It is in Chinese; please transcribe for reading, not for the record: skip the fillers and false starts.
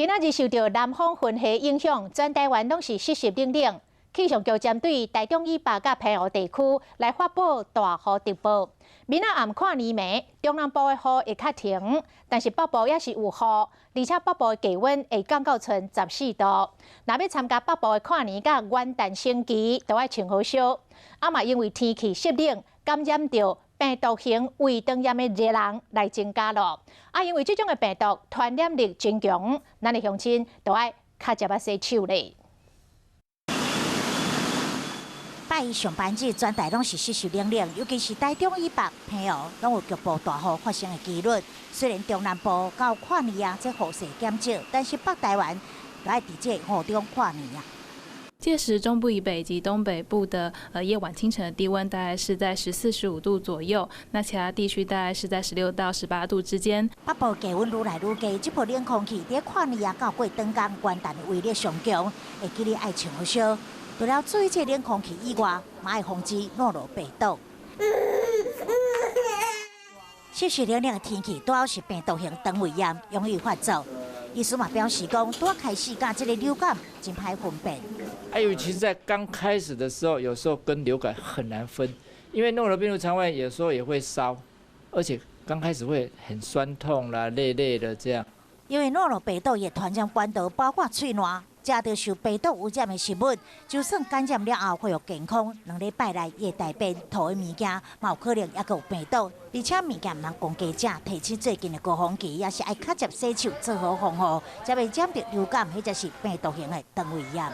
今仔日受到南方云系影响，全台湾拢是湿湿冷冷。气象局针对台中以北甲澎湖地区来发布大雨特报。明仔暗看暝暝，中南部的雨会较停，但是北部也是有雨，而且北部的气温会降到剩14度。若要参加北部的跨年甲元旦升旗，都要穿好烧。嘛因为天气湿冷，感染到病毒型胃肠炎的热人来增加咯。因为这种的病毒传染力真强，咱的乡亲都要较食洗手咧。拜一上班日，全台拢是湿湿冷冷，尤其是台中以北、澎湖，拢有局部大雨发生的几率。虽然中南部到跨年这雨势减少，但是北台湾都要伫这雨中跨年届时，中部以北及东北部的夜晚、清晨的低温大概是在14、15度左右，那其他地区大概是在16到18度之间。北部气温愈来愈低，这波冷空气伫跨年到过灯光元旦的威力上强，会记你爱穿好烧。除了注意这冷空气以外，嘛要防止落入病毒。湿湿冷冷的天气，主要是病毒型肠胃炎容易发作。医师嘛表示讲，拄开始甲这个流感真歹分辨。尤其是在刚开始的时候，有时候跟流感很难分，因为诺如病毒肠胃有时候也会烧，而且刚开始会很酸痛啦、累累的这样。因为诺如病毒也传染管道包括喙烂。食到受病毒污染的食物，就算感染了后恢复健康，2礼拜内也大便吐的物件，嘛有可能也有病毒。而且物件唔通公家食，提醒最近的高峰期，也是爱较接洗手，做好防护，才袂染到流感或者是病毒型的肠胃炎。